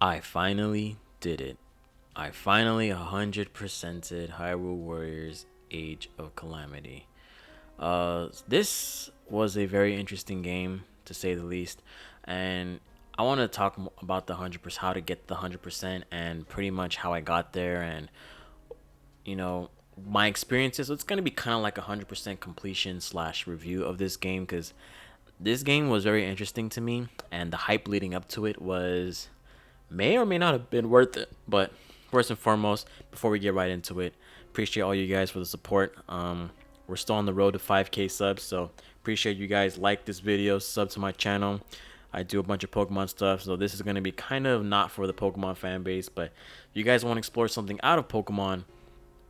I finally did it. I finally 100%ed Hyrule Warriors Age of Calamity. This was a very interesting game, to say the least. And I want to talk about the 100%, how to get the 100%, and pretty much how I got there, and, you know, my experiences. So it's going to be kind of like a 100% completion slash review of this game because this game was very interesting to me, and the hype leading up to it may or may not have been worth it. But first and foremost, before we get right into it, appreciate all you guys for the support. We're still on the road to 5K subs, so appreciate you guys. Like this video, sub to my channel. I do a bunch of Pokemon stuff, so this is going to be kind of not for the Pokemon fan base, but if you guys want to explore something out of Pokemon,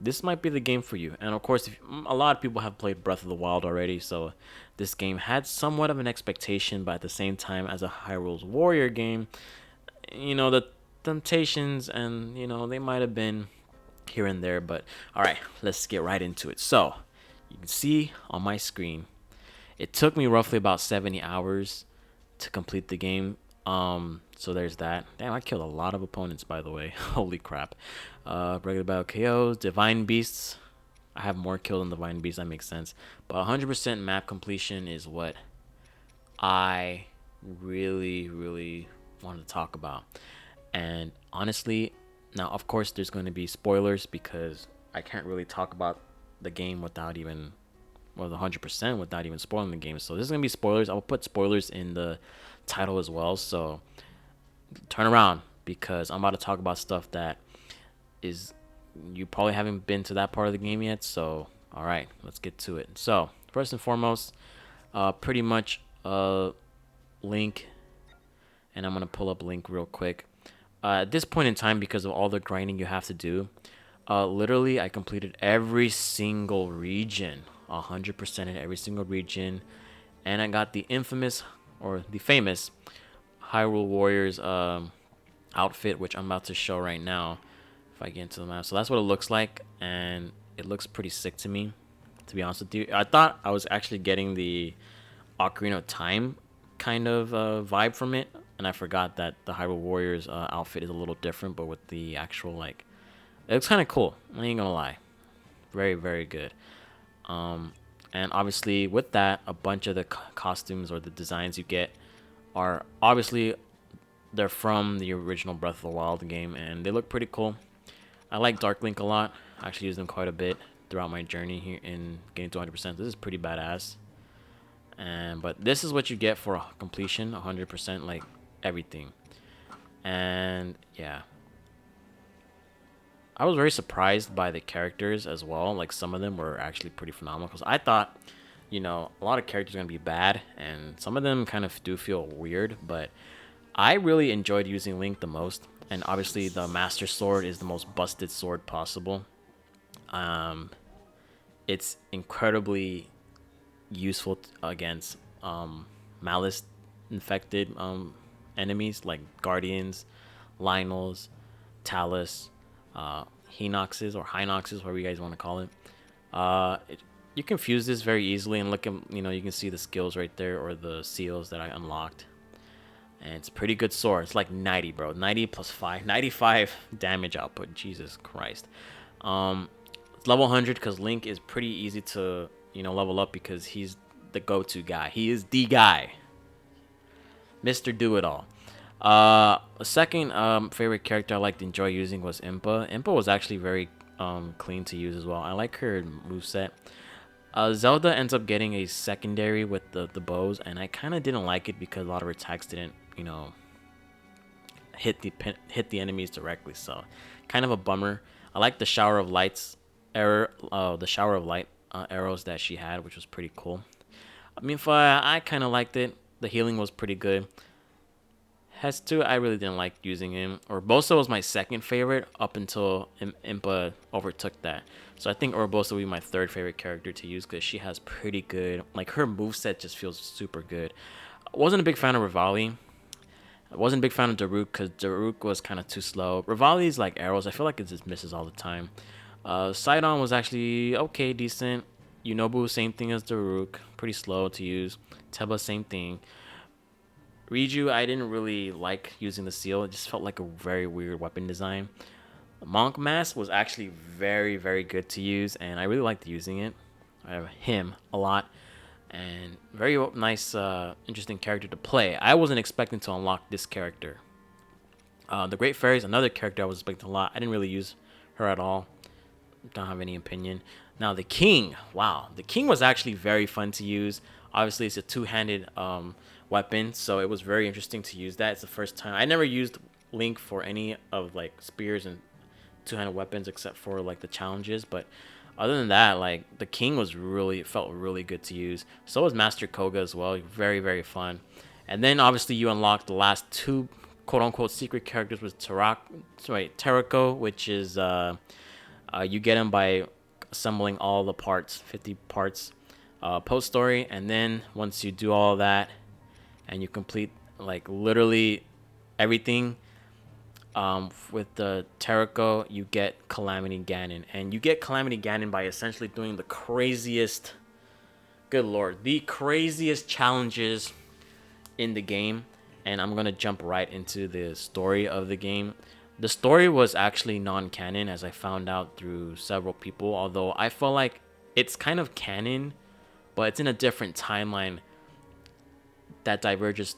this might be the game for you. And of course, a lot of people have played Breath of the Wild already, so this game had somewhat of an expectation, but at the same time, as a Hyrule's Warrior game, the temptations and they might have been here and there. But all right, let's get right into it. So you can see on my screen, it took me roughly about 70 hours to complete the game. So there's that. Damn, I killed a lot of opponents, by the way. Holy crap. Regular battle KOs, divine beasts. I have more kill than divine beasts. That makes sense. But 100% map completion is what I really wanted to talk about. And honestly, now of course there's going to be spoilers because I can't really talk about the game without even, well, 100% without even spoiling the game. So this is going to be spoilers. I'll put spoilers in the title as well. So turn around because I'm about to talk about stuff that is, you probably haven't been to that part of the game yet. So all right, let's get to it. So first and foremost, pretty much Link, and I'm gonna pull up Link real quick. At this point in time, because of all the grinding you have to do, literally I completed every single region, 100% in every single region, and I got the infamous or the famous Hyrule Warriors outfit, which I'm about to show right now. If I get into the map, so that's what it looks like, and it looks pretty sick to me. To be honest with you, I thought I was actually getting the Ocarina of Time kind of vibe from it, and I forgot that the Hyrule Warriors outfit is a little different, but with the actual, like, it looks kind of cool. I ain't gonna lie, very good. And obviously with that, a bunch of the costumes or the designs you get are obviously, they're from the original Breath of the Wild game, and they look pretty cool. I like Dark Link a lot. I actually use them quite a bit throughout my journey here in getting to 100%. This is pretty badass. And but this is what you get for a completion, 100%, like everything. And yeah, I was very surprised by the characters as well. Like some of them were actually pretty phenomenal because I thought, a lot of characters are gonna be bad, and some of them kind of do feel weird. But I really enjoyed using Link the most, and obviously the Master Sword is the most busted sword possible. Um, it's incredibly useful against malice infected enemies like guardians, Lionels, Talus, Hinoxes or Hinoxes, whatever you guys want to call it. You confuse this very easily, and look at, you can see the skills right there, or the seals that I unlocked. And it's a pretty good sword. It's like 90, bro. 90 plus 5. 95 damage output. Jesus Christ. It's level 100 because Link is pretty easy to, level up because he's the go-to guy. He is the guy. Mr. Do-It-All. A second favorite character I liked to enjoy using was Impa. Impa was actually very clean to use as well. I like her moveset. Zelda ends up getting a secondary with the bows, and I kind of didn't like it because a lot of her attacks didn't, hit the enemies directly. So, kind of a bummer. I like the shower of lights the shower of light arrows that she had, which was pretty cool. I mean, I kind of liked it. The healing was pretty good. Hestu, I really didn't like using him. Urbosa was my second favorite up until Impa overtook that. So I think Urbosa will be my third favorite character to use because she has pretty good, like, her moveset just feels super good. I wasn't a big fan of Rivali. I wasn't a big fan of Daruk because Daruk was kind of too slow. Rivali's like arrows, I feel like it just misses all the time. Sidon was actually okay, decent. Yunobu, same thing as Daruk, pretty slow to use. Teba, same thing. Riju, I didn't really like using the seal. It just felt like a very weird weapon design. Monk Mask was actually very, very good to use, and I really liked using it. I have him a lot, and very nice, interesting character to play. I wasn't expecting to unlock this character. The Great Fairy is another character I was expecting a lot. I didn't really use her at all. Don't have any opinion. Now the King, wow, the King was actually very fun to use. Obviously, it's a two-handed weapon, so it was very interesting to use that. It's the first time I never used Link for any of like spears and two-handed weapons except for like the challenges, but other than that, like the King was really felt really good to use. So was Master Koga as well. Very, very fun. And then obviously you unlock the last two quote unquote secret characters with Terako, which is you get him by assembling all the parts, 50 parts post story, and then once you do all that and you complete like literally everything, with the Terako, you get Calamity Gannon. And you get Calamity Gannon by essentially doing the craziest, good lord, the craziest challenges in the game. And I'm going to jump right into the story of the game. The story was actually non-canon, as I found out through several people, although I feel like it's kind of canon, but it's in a different timeline that diverges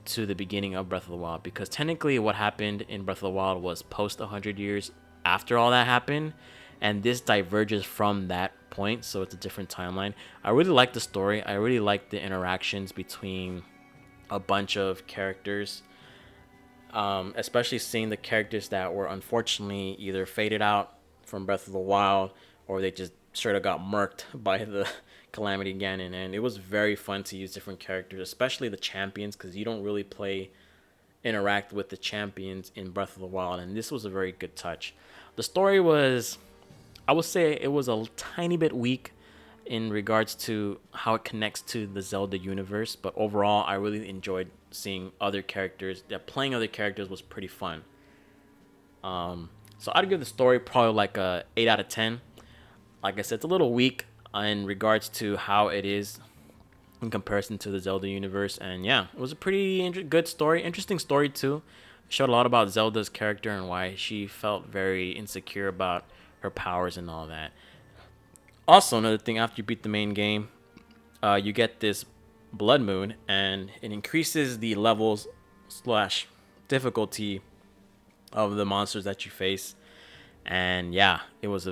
to the beginning of Breath of the Wild, because technically what happened in Breath of the Wild was post 100 years after all that happened, and this diverges from that point, so it's a different timeline. I really like the story. I really like the interactions between a bunch of characters, especially seeing the characters that were unfortunately either faded out from Breath of the Wild or they just sort of got murked by the Calamity Ganon. And it was very fun to use different characters, especially the champions, because you don't really interact with the champions in Breath of the Wild, and this was a very good touch. The story was, I would say, it was a tiny bit weak in regards to how it connects to the Zelda universe, but overall, I really enjoyed seeing other characters. That playing other characters was pretty fun. So I'd give the story probably like a 8 out of 10. Like I said, it's a little weak in regards to how it is in comparison to the Zelda universe. And yeah, it was a pretty good story, interesting story too. It showed a lot about Zelda's character and why she felt very insecure about her powers and all that. Also, another thing, after you beat the main game, you get this Blood Moon, and it increases the levels slash difficulty of the monsters that you face. And yeah, it was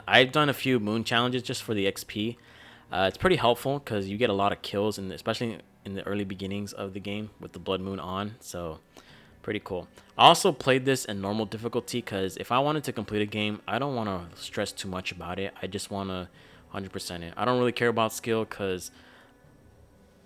I've done a few moon challenges just for the XP. It's pretty helpful because you get a lot of kills, and especially in the early beginnings of the game with the Blood Moon on. So pretty cool. I also played this in normal difficulty because if I wanted to complete a game, I don't want to stress too much about it. I just want to 100% it. I don't really care about skill because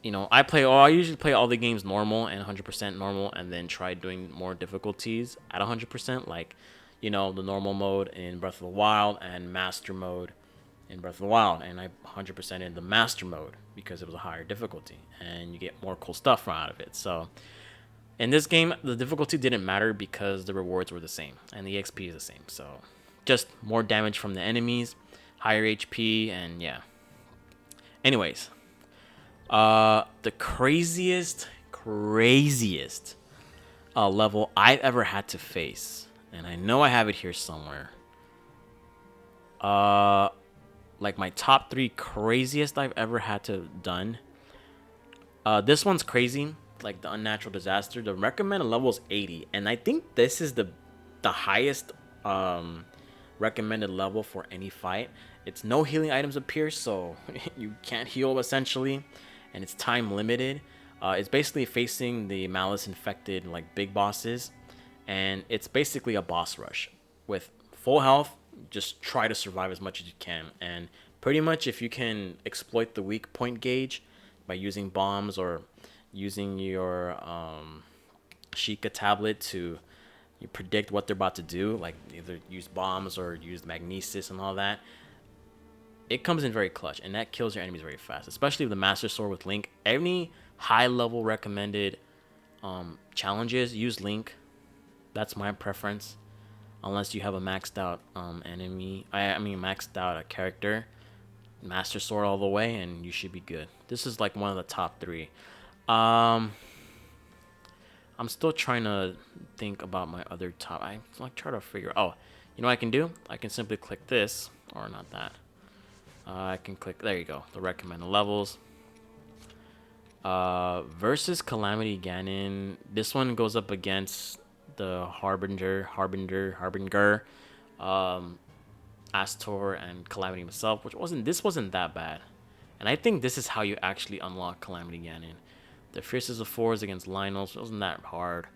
I usually play all the games normal and 100% normal, and then try doing more difficulties at 100%, like, the normal mode in Breath of the Wild and master mode in Breath of the Wild. And I 100% in the master mode because it was a higher difficulty and you get more cool stuff out of it. So in this game, the difficulty didn't matter because the rewards were the same and the XP is the same. So just more damage from the enemies, higher HP, and yeah. Anyways, the craziest level I've ever had to face, and I know I have it here somewhere. Like my top 3 craziest I've ever had to done. This one's crazy, like the Unnatural Disaster. The recommended level is 80, and I think this is the highest recommended level for any fight. It's no healing items appear, so you can't heal essentially, and it's time limited. It's basically facing the Malice infected like big bosses, and it's basically a boss rush with full health. Just try to survive as much as you can, and pretty much if you can exploit the weak point gauge by using bombs or using your Sheikah tablet to you predict what they're about to do, like either use bombs or use magnesis and all that, it comes in very clutch, and that kills your enemies very fast, especially with the Master Sword with Link. Any high level recommended challenges, use Link. That's my preference, unless you have a maxed out maxed out a character. Master Sword all the way, and you should be good. This is like one of the top 3. I'm still trying to think about my other top. I like try to figure. Oh, you know what I can do? I can simply click this, or not that. I can click. There you go. The recommended levels. Versus Calamity Gannon. This one goes up against the Harbinger, um, Astor, and Calamity himself, which wasn't that bad. And I think this is how you actually unlock Calamity Ganon. The fiercest of fours against Lionels wasn't that hard.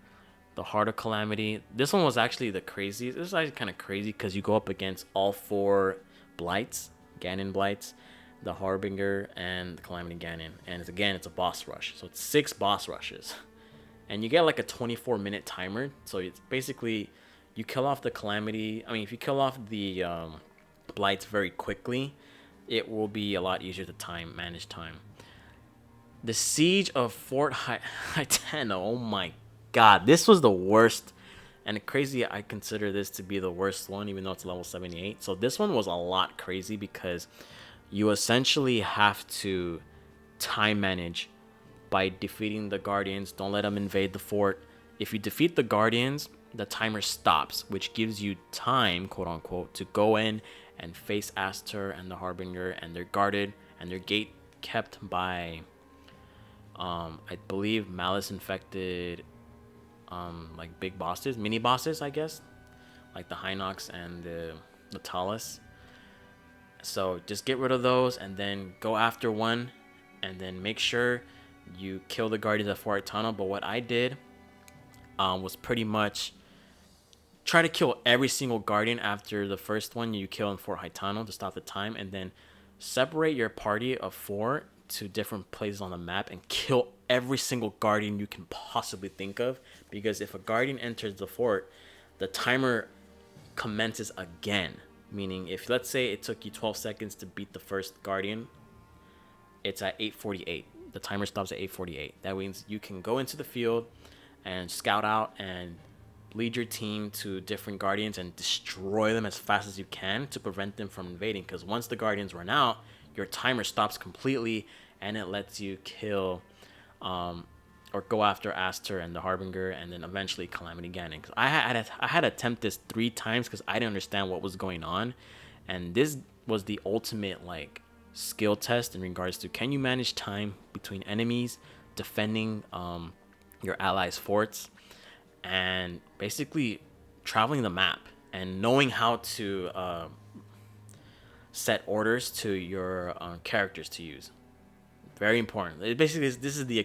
The Heart of Calamity. This one was actually the craziest. This is actually kind of crazy because you go up against all four Blights, Ganon Blights, the Harbinger, and the Calamity Ganon. And it's a boss rush. So it's 6 boss rushes. And you get like a 24-minute timer. So it's basically you kill off the Calamity. I mean, if you kill off the Blights very quickly, it will be a lot easier to manage time. The Siege of Fort Hytena. Oh my god, this was the worst. And crazy, I consider this to be the worst one, even though it's level 78. So this one was a lot crazy because you essentially have to time manage by defeating the Guardians. Don't let them invade the fort. If you defeat the Guardians, the timer stops, which gives you time, quote unquote, to go in and face Astor and the Harbinger, and they're guarded and their gate kept by I believe Malice infected like big bosses, mini bosses, I guess, like the Hinox and the Talus. So just get rid of those and then go after one, and then make sure you kill the Guardians at Fort Tunnel. But what I did was pretty much try to kill every single Guardian after the first one you kill in Fort Hytano to stop the time, and then separate your party of 4 to different places on the map and kill every single Guardian you can possibly think of. Because if a Guardian enters the fort, the timer commences again. Meaning, if let's say it took you 12 seconds to beat the first Guardian, it's at 8:48. The timer stops at 8:48. That means you can go into the field and scout out and lead your team to different Guardians and destroy them as fast as you can to prevent them from invading. Because once the Guardians run out, your timer stops completely and it lets you kill or go after Astor and the Harbinger, and then eventually Calamity Ganon. Cause I had attempted this 3 times because I didn't understand what was going on, and this was the ultimate like skill test in regards to can you manage time between enemies, defending your allies' forts, and basically traveling the map and knowing how to set orders to your characters to use. Very important. Basically, this is the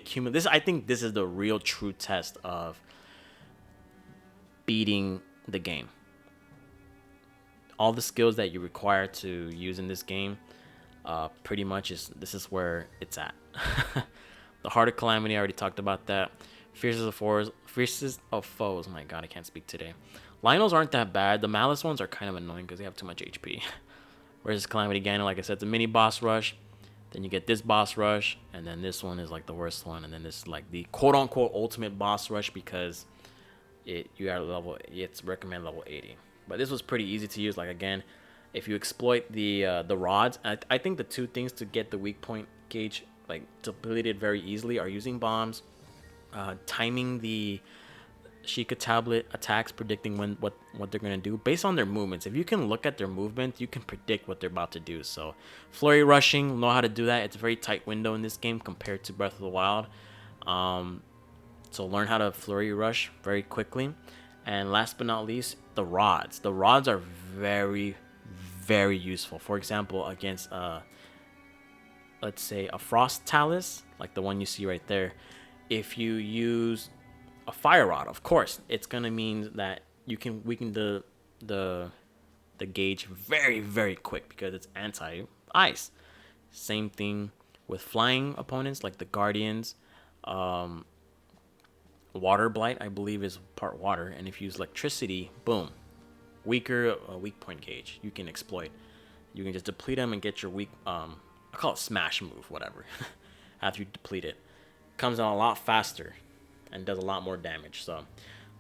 I think this is the real true test of beating the game. All the skills that you require to use in this game, pretty much this is where it's at. The Heart of Calamity, I already talked about that. Fiercest of foes. My God, I can't speak today. Lionels aren't that bad. The Malice ones are kind of annoying because they have too much HP. Whereas Calamity Ganon, like I said, it's a mini boss rush. Then you get this boss rush, and then this one is like the worst one, and then this is like the quote-unquote ultimate boss rush because it's recommend level 80. But this was pretty easy to use. Like again, if you exploit the rods, I think the 2 things to get the weak point gauge like depleted very easily are using bombs, timing the Sheikah tablet attacks, predicting what they're gonna do based on their movements. If you can look at their movement, you can predict what they're about to do. So flurry rushing, know how to do that. It's a very tight window in this game compared to Breath of the Wild. So learn how to flurry rush very quickly. And last but not least, the rods. The rods are very, very useful. For example, against let's say a Frost Talus, like the one you see right there. If you use a fire rod, of course, it's gonna mean that you can weaken the gauge very, very quick because it's anti-ice. Same thing with flying opponents like the Guardians. Water Blight, I believe, is part water, and if you use electricity, boom, weak point gauge you can exploit. You can just deplete them and get your weak I call it smash move, whatever. After you deplete it, comes out a lot faster and does a lot more damage. So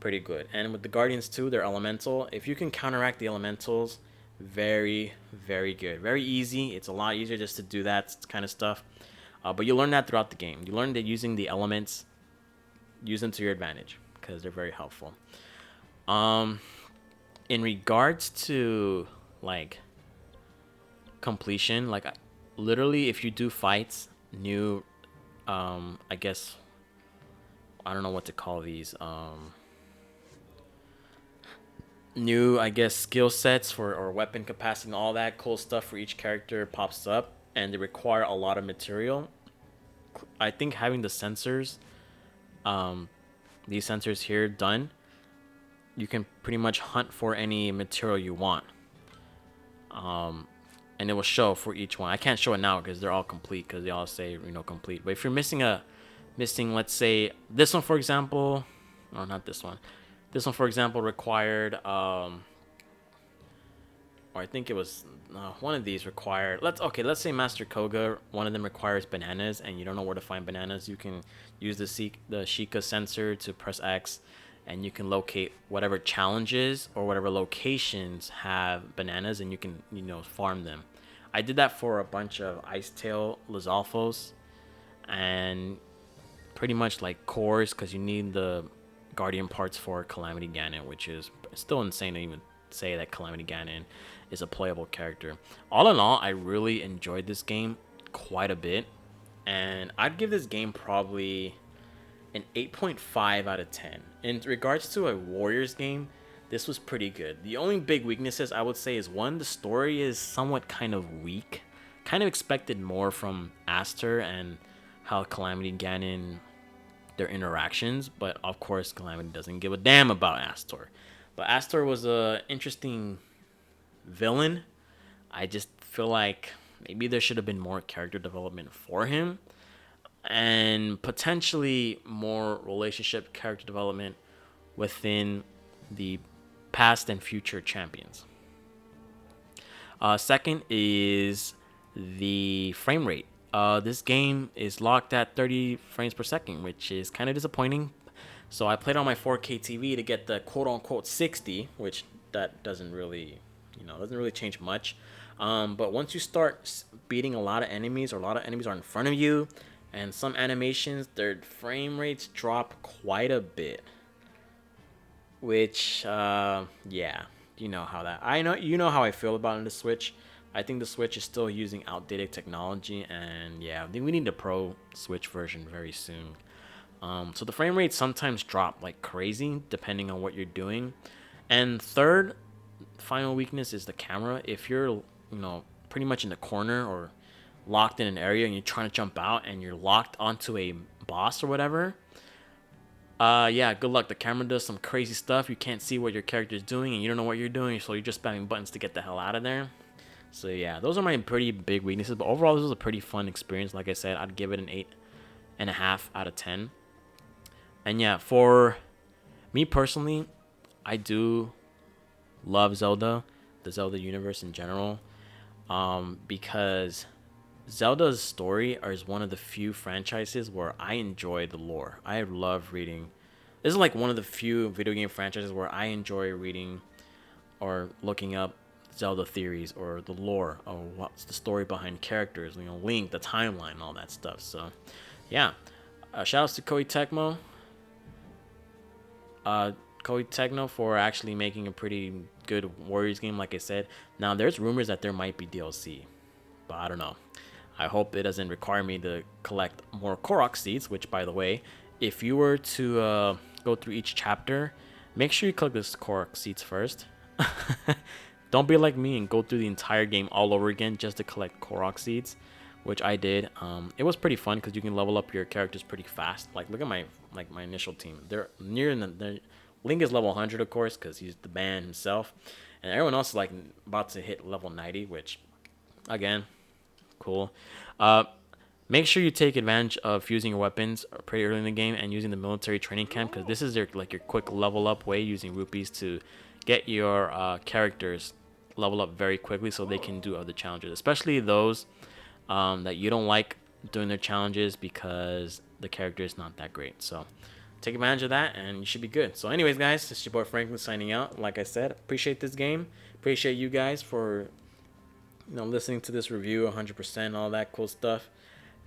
pretty good. And with the Guardians too, they're elemental. If you can counteract the elementals, very, very good. Very easy. It's a lot easier just to do that kind of stuff. But you learn that throughout the game. You learn that using the elements, use them to your advantage. because they're very helpful. Um, in regards to like completion, like literally, if you do fights, new, I guess I don't know what to call these. New, I guess, skill sets for or weapon capacity and all that cool stuff for each character pops up, and they require a lot of material. I think having the sensors, um, these sensors here done, you can pretty much hunt for any material you want. Um, and it will show for each one. I can't show it now because they're all complete because they all say complete. But if you're missing, let's say this one for example, or not this one. This one for example required or I think it was one of these required. Let's say Master Koga. One of them requires bananas, and you don't know where to find bananas. You can use the Sheikah sensor to press X, and you can locate whatever challenges or whatever locations have bananas, and you can farm them. I did that for a bunch of Icetail Lizalfos, and pretty much like cores because you need the Guardian parts for Calamity Gannon, which is still insane to even say that Calamity Gannon is a playable character. All in all, I really enjoyed this game quite a bit, and I'd give this game probably an 8.5 out of 10. In regards to a Warriors game, this was pretty good. The only big weaknesses I would say is one, the story is somewhat kind of weak. Kind of expected more from Aster and how Calamity Ganon, their interactions, but of course Calamity doesn't give a damn about Aster. But Aster was a interesting villain. I just feel like maybe there should have been more character development for him, and potentially more relationship character development within the past and future champions. Second is the frame rate. This game is locked at 30 frames per second, which is kind of disappointing. So I played on my 4K TV to get the quote-unquote 60, which that doesn't really change much. But once you start beating a lot of enemies, or a lot of enemies are in front of you, and some animations, their frame rates drop quite a bit. Which, yeah, you know how that. You know how I feel about the Switch. I think the Switch is still using outdated technology, and yeah, we need a Pro Switch version very soon. So the frame rates sometimes drop like crazy depending on what you're doing. And third, final weakness is the camera. If you're, pretty much in the corner or locked in an area and you're trying to jump out and you're locked onto a boss or whatever, yeah, good luck. The camera does some crazy stuff. You can't see what your character is doing, and you don't know what you're doing, so you're just spamming buttons to get the hell out of there. So yeah, those are my pretty big weaknesses. But overall, this was a pretty fun experience. Like I said, I'd give it an 8.5 out of 10. And yeah, for me personally, I do love Zelda, the Zelda universe in general, because Zelda's story is one of the few franchises where I enjoy the lore. I love reading. This is like one of the few video game franchises where I enjoy reading or looking up Zelda theories or the lore or what's the story behind characters, Link, the timeline, and all that stuff. So, yeah. Shout outs to Koei Tecmo. Koei Tecmo for actually making a pretty good Warriors game, like I said. Now, there's rumors that there might be DLC, but I don't know. I hope it doesn't require me to collect more Korok seeds, which, by the way, if you were to go through each chapter, make sure you collect the Korok seeds first. Don't be like me and go through the entire game all over again just to collect Korok seeds, which I did. It was pretty fun because you can level up your characters pretty fast. Like, look at my initial team. They're near the Link is level 100, of course, because he's the man himself, and everyone else is like about to hit level 90, which, again, cool. Make sure you take advantage of fusing your weapons pretty early in the game and using the military training camp, because this is your quick level up way, using rupees to get your characters level up very quickly so they can do other challenges, especially those that you don't like doing their challenges because the character is not that great. So take advantage of that and you should be good. So anyways, guys, this is your boy Franklin signing out. Like I said, appreciate this game. Appreciate you guys for listening to this review 100%, all that cool stuff.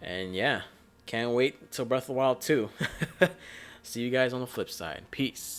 And yeah, can't wait till Breath of the Wild 2. See you guys on the flip side. Peace.